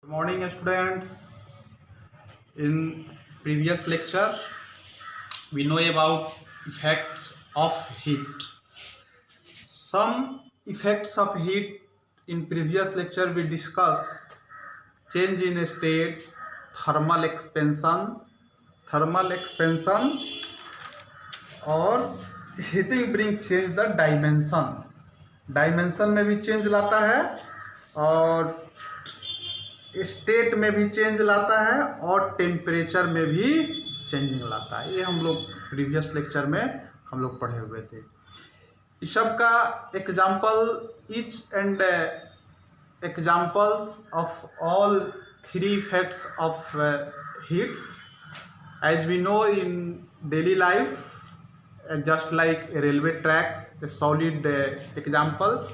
Good morning, students. In previous lecture, we know about effects of heat. Some effects of heat in previous lecture we discuss change in state, thermal expansion और heating bring change the dimension में भी change लाता है और state में भी change लाता है और टेम्परेचर में भी चेंजिंग लाता है। ये हम लोग प्रीवियस लेक्चर में हम लोग पढ़े हुए थे। इस सब का examples of all three effects of heats as we know in daily life, just like railway tracks, a solid example,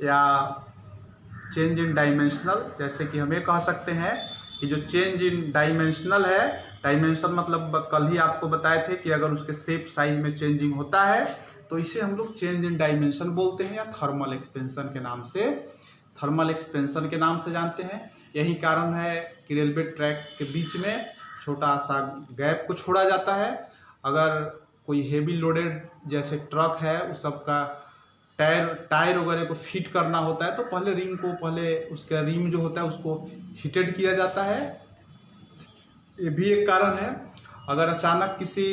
या चेंज इन डायमेंशनल। जैसे कि हम ये कह सकते हैं कि जो चेंज इन डायमेंशनल है, डायमेंशन मतलब कल ही आपको बताए थे कि अगर उसके शेप साइज में चेंजिंग होता है तो इसे हम लोग चेंज इन डायमेंशन बोलते हैं या थर्मल एक्सपेंशन के नाम से जानते हैं। यही कारण है कि रेलवे ट्रैक के बीच में छोटा सा गैप को छोड़ा जाता है। अगर कोई हेवी लोडेड जैसे ट्रक है उस सब का टायर वगैरह को फिट करना होता है तो पहले उसका रिम जो होता है उसको हीटेड किया जाता है। ये भी एक कारण है। अगर अचानक किसी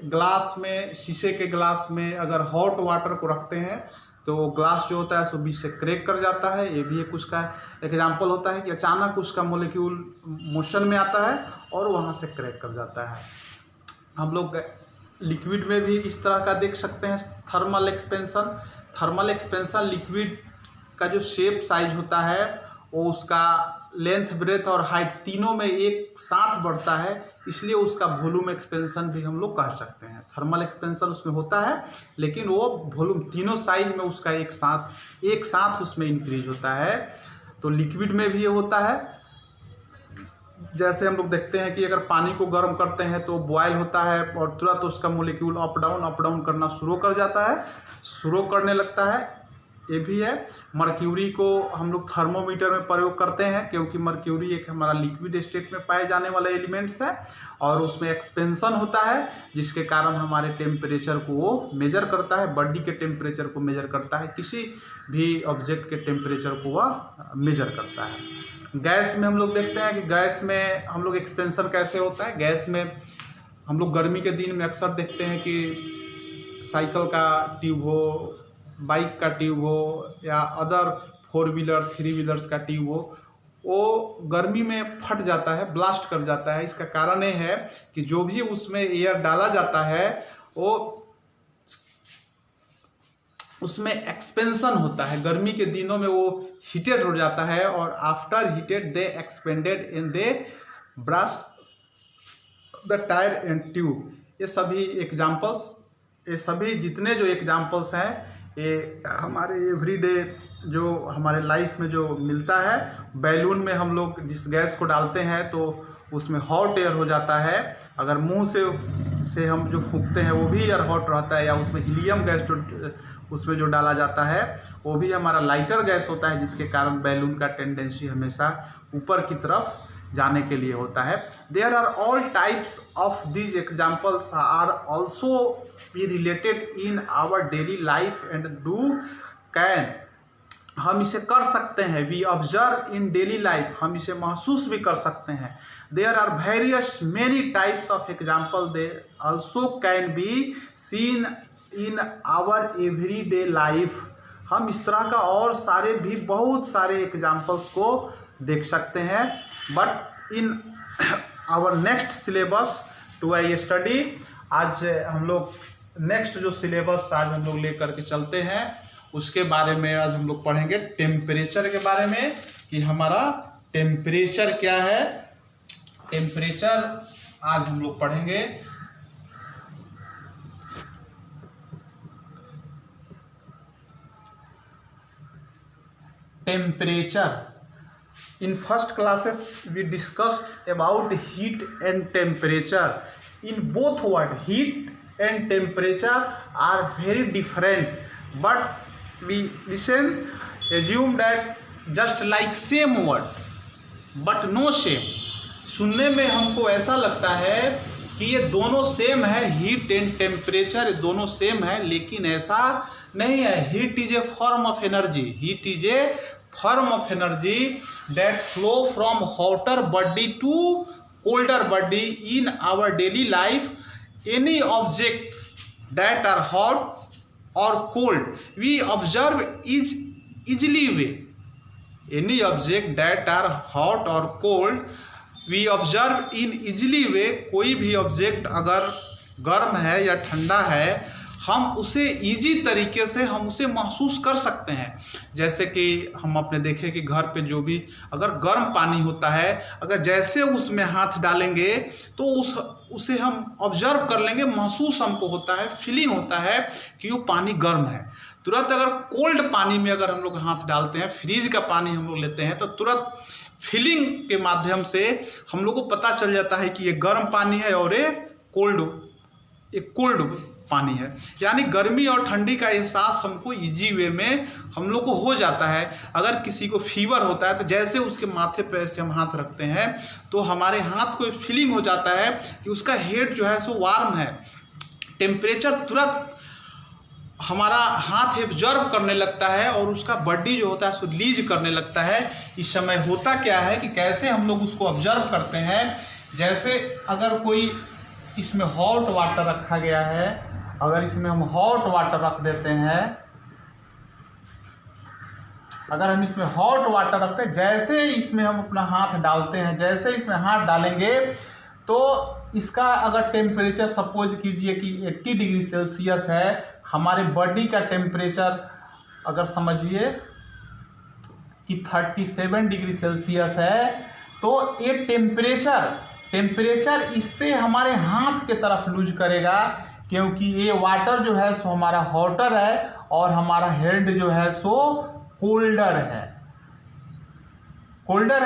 ग्लास में, शीशे के ग्लास में अगर हॉट वाटर को रखते हैं तो ग्लास जो होता है सो बीच से क्रैक कर जाता है। ये भी एक उसका एग्जाम्पल होता है कि अचानक उसका मॉलिक्यूल मोशन में आता है और वहाँ से क्रैक कर जाता है। हम लोग लिक्विड में भी इस तरह का देख सकते हैं थर्मल एक्सपेंशन लिक्विड का जो शेप साइज होता है वो उसका लेंथ, ब्रेथ और हाइट तीनों में एक साथ बढ़ता है, इसलिए उसका वॉल्यूम एक्सपेंशन भी हम लोग कह सकते हैं। थर्मल एक्सपेंशन उसमें होता है लेकिन वो वॉल्यूम तीनों साइज में उसका एक साथ उसमें इंक्रीज होता है। तो लिक्विड में भी ये होता है। जैसे हम लोग देखते हैं कि अगर पानी को गर्म करते हैं तो बॉयल होता है और तुरंत उसका मॉलिक्यूल अप डाउन करना शुरू करने लगता है। ये भी है। मर्क्यूरी को हम लोग थर्मोमीटर में प्रयोग करते हैं क्योंकि मर्क्यूरी एक हमारा लिक्विड स्टेट में पाए जाने वाला एलिमेंट्स है और उसमें एक्सपेंशन होता है जिसके कारण हमारे टेम्परेचर को वो मेजर करता है, बॉडी के टेम्परेचर को मेजर करता है, किसी भी ऑब्जेक्ट के टेम्परेचर को वह मेजर करता है। गैस में हम लोग देखते हैं कि गैस में हम लोग एक्सपेंशन कैसे होता है। गैस में हम लोग गर्मी के दिन में अक्सर देखते हैं कि साइकिल का ट्यूब हो, बाइक का ट्यूब हो या अदर 4 व्हीलर 3 व्हीलर्स का ट्यूब हो, वो गर्मी में फट जाता है, ब्लास्ट कर जाता है। इसका कारण ये है कि जो भी उसमें एयर डाला जाता है वो उसमें एक्सपेंशन होता है। गर्मी के दिनों में वो हीटेड हो जाता है और after heated they expanded in they burst the tyre and tube. ये सभी जितने जो एग्जाम्पल्स हैं ये हमारे एवरीडे जो हमारे लाइफ में जो मिलता है। बैलून में हम लोग जिस गैस को डालते हैं तो उसमें हॉट एयर हो जाता है। अगर मुंह से हम जो फूंकते हैं वो भी एयर हॉट रहता है, या उसमें हीलियम गैस उसमें जो डाला जाता है वो भी हमारा लाइटर गैस होता है, जिसके कारण बैलून का टेंडेंसी हमेशा ऊपर की तरफ जाने के लिए होता है। There are all types of these examples are also be related in our daily life and do can. हम इसे कर सकते हैं, we observe in daily life, हम इसे महसूस भी कर सकते हैं। There are various many types of example, they also can be seen in our every day life. हम इस तरह का और बहुत सारे एग्जाम्पल्स को देख सकते हैं। But in our next syllabus to I study, आज हम लोग नेक्स्ट जो सिलेबस आज हम लोग लेकर के चलते हैं उसके बारे में आज हम लोग पढ़ेंगे टेम्परेचर के बारे में, कि हमारा टेम्परेचर क्या है। टेम्परेचर आज हम लोग पढ़ेंगे। Temperature in first classes we discussed about heat and temperature. In both word heat and temperature are very different, but we assume that just like same word but no same. सुनने में हमको ऐसा लगता है कि ये दोनों सेम है, हीट एंड टेम्परेचर ये दोनों सेम है, लेकिन ऐसा नहीं है। Heat is a form of energy, heat is a form of energy that flow from hotter body to colder body in our daily life. Any object that are hot और cold we observe is easily way. Any object that are hot और cold we observe in easily way. कोई भी object अगर गर्म है या ठंडा है, हम उसे इजी तरीके से हम उसे महसूस कर सकते हैं। जैसे कि हम अपने देखें कि घर पे जो भी अगर गर्म पानी होता है, अगर जैसे उसमें हाथ डालेंगे तो उसे हम ऑब्जर्व कर लेंगे, महसूस हमको होता है, फीलिंग होता है कि वो पानी गर्म है। तुरंत अगर कोल्ड पानी में अगर हम लोग हाथ डालते हैं, फ्रिज का पानी हम लोग लेते हैं, तो तुरंत फीलिंग के माध्यम से हम लोग को पता चल जाता है कि ये गर्म पानी है और ये कोल्ड पानी है। यानी गर्मी और ठंडी का एहसास हमको इजी वे में हम लोग को हो जाता है। अगर किसी को फीवर होता है तो जैसे उसके माथे पे ऐसे हम हाथ रखते हैं तो हमारे हाथ को फीलिंग हो जाता है कि उसका हेड जो है सो वार्म है। टेम्परेचर तुरंत हमारा हाथ एब्जॉर्ब करने लगता है और उसका बॉडी जो होता है सो लीज करने लगता है। इस समय होता क्या है कि कैसे हम लोग उसको ऑब्जर्व करते हैं, जैसे अगर कोई इसमें हॉट वाटर रखा गया है, अगर इसमें हम हॉट वाटर रख देते हैं, अगर हम इसमें हॉट वाटर रखते हैं, जैसे इसमें हम अपना हाथ डालते हैं, जैसे इसमें हाथ डालेंगे तो इसका अगर टेम्परेचर सपोज कीजिए कि 80 डिग्री सेल्सियस है, हमारे बॉडी का टेम्परेचर अगर समझिए कि 37 डिग्री सेल्सियस है, तो ये टेम्परेचर इससे हमारे हाथ के तरफ लूज करेगा, क्योंकि ये वाटर जो है सो हमारा हॉटर है और हमारा हेड जो है सो कोल्डर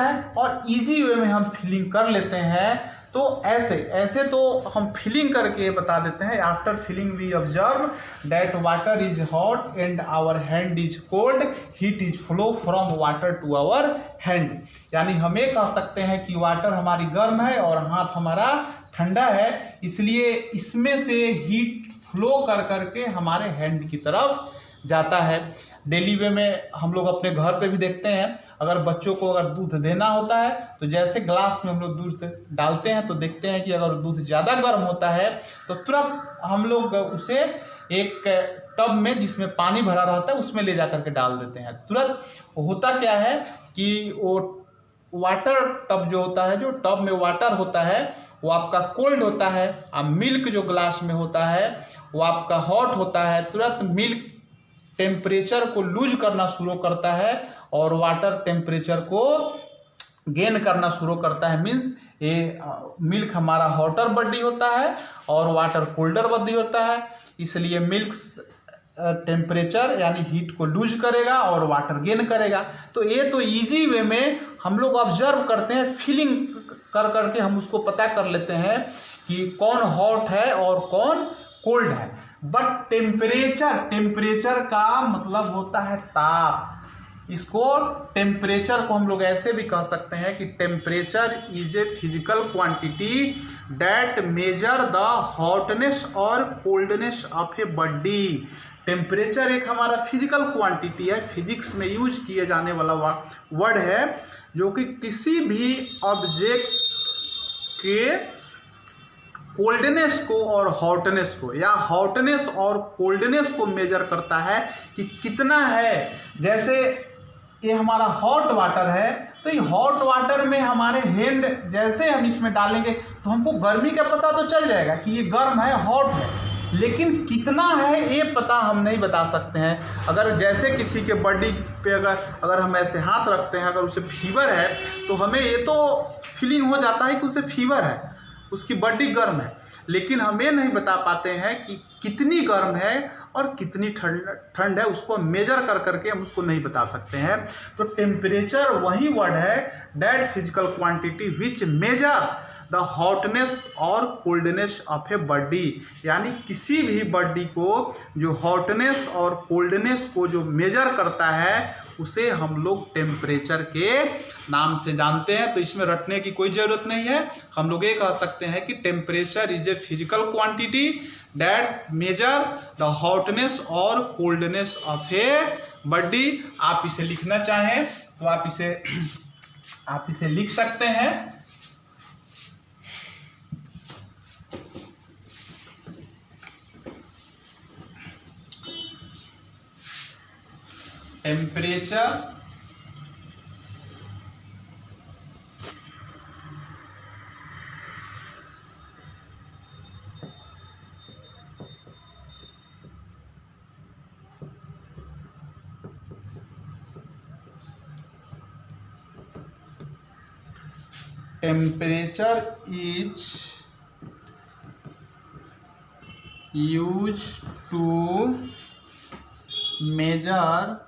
है और इजी वे में हम फीलिंग कर लेते हैं। तो ऐसे तो हम फीलिंग करके बता देते हैं। After feeling we observe that water is hot and our hand is cold, heat is flow from water to our hand. यानी हम ये कह सकते हैं कि वाटर हमारी गर्म है और हाथ हमारा ठंडा है, इसलिए इसमें से हीट फ्लो कर करके हमारे हैंड की तरफ जाता है। डेली वे में हम लोग अपने घर पे भी देखते हैं, अगर बच्चों को अगर दूध देना होता है तो जैसे ग्लास में हम लोग दूध डालते हैं तो देखते हैं कि अगर दूध ज़्यादा गर्म होता है तो तुरंत हम लोग उसे एक टब में जिसमें पानी भरा रहता है उसमें ले जा करके डाल देते हैं। तुरंत होता क्या है कि वो वाटर टब जो होता है, जो टब में वाटर होता है वो आपका कोल्ड होता है, और मिल्क जो ग्लास में होता है वो आपका हॉट होता है। तुरंत मिल्क टेम्परेचर को लूज करना शुरू करता है और वाटर टेम्परेचर को गेन करना शुरू करता है। मीन्स ये मिल्क हमारा हॉटर बॉडी होता है और वाटर कोल्डर बॉडी होता है, इसलिए मिल्क टेम्परेचर यानी हीट को लूज करेगा और वाटर गेन करेगा। तो ये तो इजी वे में हम लोग ऑब्जर्व करते हैं, फीलिंग कर करके हम उसको पता कर लेते हैं कि कौन हॉट है और कौन कोल्ड है। बट टेम्परेचर का मतलब होता है ताप। इसको टेम्परेचर को हम लोग ऐसे भी कह सकते हैं कि temperature is a physical quantity that measure the hotness और coldness of a body. Temperature एक हमारा फिजिकल क्वांटिटी है, फिजिक्स में यूज किए जाने वाला वर्ड है, जो कि किसी भी ऑब्जेक्ट के कोल्डनेस को और हॉटनेस को या हॉटनेस और कोल्डनेस को मेजर करता है कि कितना है। जैसे ये हमारा हॉट वाटर है तो ये हॉट वाटर में हमारे हैंड जैसे हम इसमें डालेंगे तो हमको गर्मी का पता तो चल जाएगा कि ये गर्म है, हॉट है, लेकिन कितना है ये पता हम नहीं बता सकते हैं। अगर जैसे किसी के बॉडी पे अगर हम ऐसे हाथ रखते हैं, अगर उसे फीवर है तो हमें ये तो फीलिंग हो जाता है कि उसे फीवर है, उसकी बॉडी गर्म है, लेकिन हम ये नहीं बता पाते हैं कि कितनी गर्म है और कितनी ठंड है। उसको मेजर कर करके हम उसको नहीं बता सकते हैं। तो टेम्परेचर वही वर्ड है that physical quantity which major the hotness और कोल्डनेस ऑफ ए बॉडी, यानी किसी भी बॉडी को जो हॉटनेस और कोल्डनेस को जो मेजर करता है उसे हम लोग टेम्परेचर के नाम से जानते हैं। तो इसमें रटने की कोई ज़रूरत नहीं है, हम लोग ये कह सकते हैं कि temperature is a physical quantity that measure the hotness और कोल्डनेस ऑफ ए बॉडी। आप इसे लिखना चाहें तो आप इसे लिख सकते हैं। Temperature is used to measure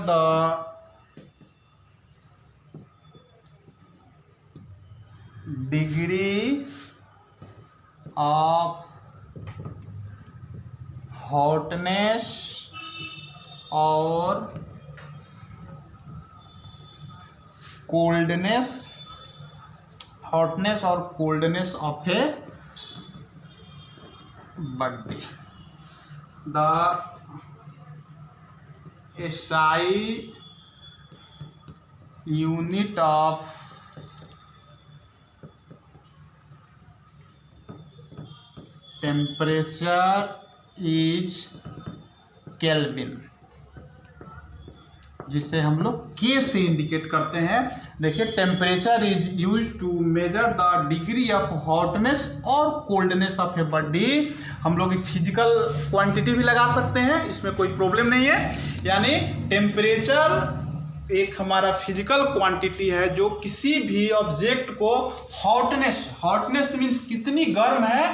the degree of hotness और coldness of a body. The SI unit of temperature is Kelvin, जिसे हम लोग के से इंडिकेट करते हैं। देखिए, temperature is use to measure the degree of hotness और coldness of a body. हम लोग फिजिकल क्वांटिटी भी लगा सकते हैं, इसमें कोई प्रॉब्लम नहीं है। यानी टेम्परेचर एक हमारा फिजिकल क्वांटिटी है जो किसी भी ऑब्जेक्ट को हॉटनेस मीन्स कितनी गर्म है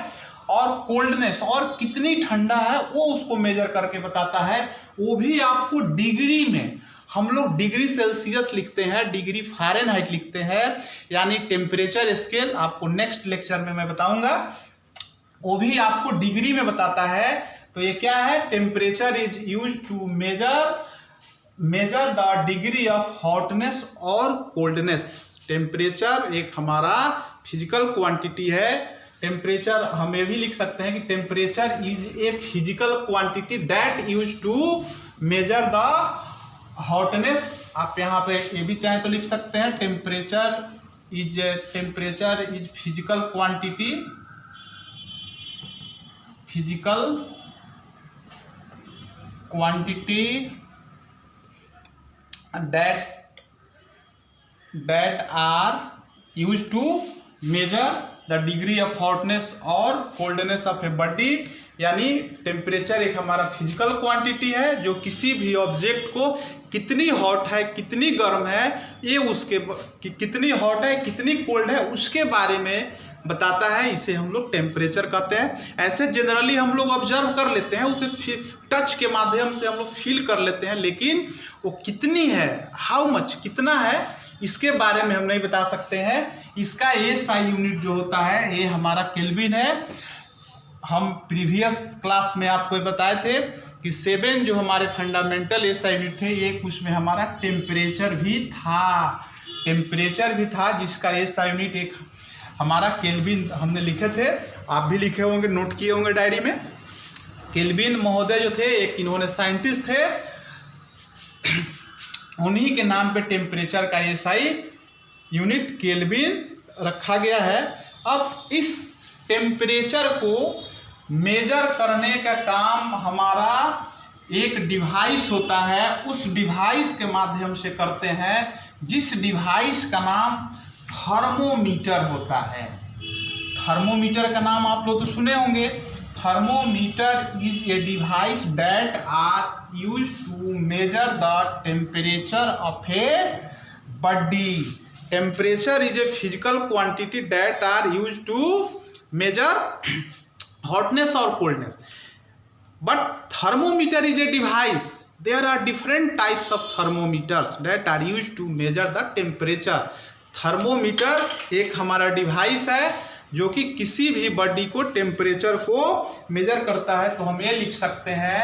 और कोल्डनेस और कितनी ठंडा है वो उसको मेजर करके बताता है। वो भी आपको डिग्री में, हम लोग डिग्री सेल्सियस लिखते हैं, डिग्री फ़ारेनहाइट लिखते हैं, यानी टेम्परेचर स्केल आपको नेक्स्ट लेक्चर में मैं बताऊंगा, वो भी आपको डिग्री में बताता है। तो ये क्या है? Temperature is use to measure the degree of hotness और कोल्डनेस। टेम्परेचर एक हमारा फिजिकल क्वांटिटी है। टेम्परेचर हम ये भी लिख सकते हैं कि temperature is a physical quantity that use to measure the hotness. आप यहाँ पे ये भी चाहे तो लिख सकते हैं, temperature is physical quantity that are used to measure the degree of hotness और coldness of a body। यानी टेम्परेचर एक हमारा फिजिकल क्वांटिटी है जो किसी भी ऑब्जेक्ट को कितनी हॉट है कितनी गर्म है ये उसके कितनी हॉट है कितनी कोल्ड है उसके बारे में बताता है। इसे हम लोग टेम्परेचर कहते हैं। ऐसे जनरली हम लोग ऑब्जर्व कर लेते हैं, उसे टच के माध्यम से हम लोग फील कर लेते हैं, लेकिन वो कितनी है, हाउ मच, कितना है, इसके बारे में हम नहीं बता सकते हैं। इसका SI यूनिट जो होता है ये हमारा केल्विन है। हम प्रीवियस क्लास में आपको बताए थे कि 7 जो हमारे फंडामेंटल SI यूनिट थे, ये कुछ में हमारा टेम्परेचर भी था जिसका SI यूनिट एक हमारा केल्विन हमने लिखे थे। आप भी लिखे होंगे, नोट किए होंगे डायरी में। केल्विन महोदय जो थे एक इन्होंने साइंटिस्ट थे, उन्हीं के नाम पे टेम्परेचर का SI यूनिट केल्विन रखा गया है। अब इस टेम्परेचर को मेजर करने का काम हमारा एक डिवाइस होता है, उस डिवाइस के माध्यम से करते हैं, जिस डिवाइस का नाम थर्मोमीटर होता है। थर्मोमीटर का नाम आप लोग तो सुने होंगे। Thermometer is a device that are use to measure the temperature of a body. Temperature is a physical quantity that are use to measure hotness और coldness, but thermometer is a device there are different types of thermometers that are used to measure the temperature. Thermometer एक हमारा device है जो कि किसी भी body को temperature को मेजर करता है। तो हम ये लिख सकते हैं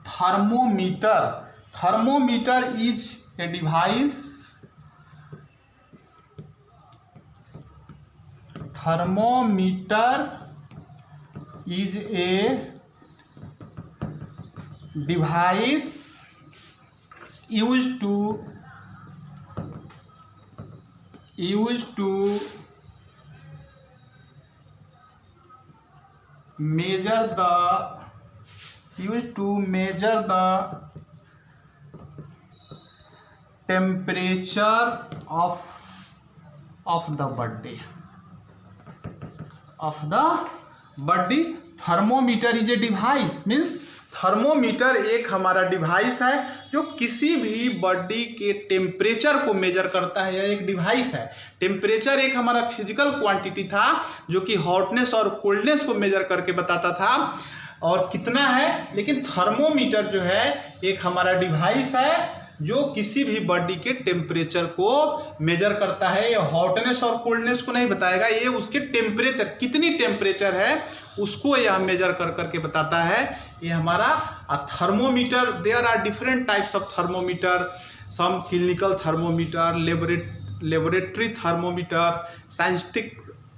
thermometer. Thermometer is a device, thermometer is a device used to measure the temperature of the body. Thermometer is a device means thermometer एक हमारा डिवाइस है जो किसी भी बॉडी के टेम्परेचर को मेजर करता है। यह एक डिवाइस है। टेम्परेचर एक हमारा फिजिकल क्वांटिटी था जो कि हॉटनेस और कोल्डनेस को मेजर करके बताता था और कितना है, लेकिन थर्मोमीटर जो है एक हमारा डिवाइस है जो किसी भी बॉडी के टेम्परेचर को मेजर करता है। ये हॉटनेस और कोल्डनेस को नहीं बताएगा, ये उसके टेम्परेचर कितनी टेम्परेचर है उसको यह मेजर कर करके बताता है। ये हमारा thermometer. There are different types of thermometer, some clinical thermometer, laboratory thermometer,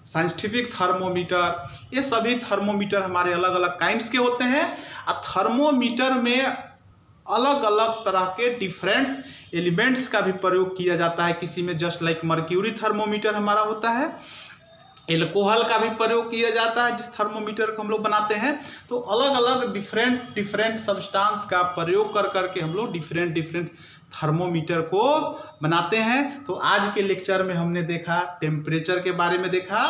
scientific thermometer, ये सभी थर्मोमीटर हमारे अलग अलग काइंड्स के होते हैं। थर्मोमीटर में अलग अलग तरह के डिफरेंट एलिमेंट्स का भी प्रयोग किया जाता है। किसी में जस्ट लाइक मर्क्यूरी थर्मोमीटर हमारा होता है, एल्कोहल का भी प्रयोग किया जाता है जिस थर्मोमीटर को हम लोग बनाते हैं। तो अलग अलग डिफरेंट सब्सटेंस का प्रयोग कर करके हम लोग डिफरेंट थर्मोमीटर को बनाते हैं। तो आज के लेक्चर में हमने देखा टेम्परेचर के बारे में, देखा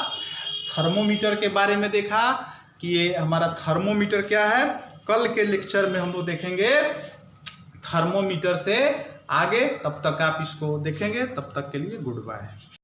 थर्मोमीटर के बारे में, देखा कि ये हमारा थर्मोमीटर क्या है। कल के लेक्चर में हम लोग देखेंगे थर्मोमीटर से आगे। तब तक आप इसको देखेंगे, तब तक के लिए गुड बाय।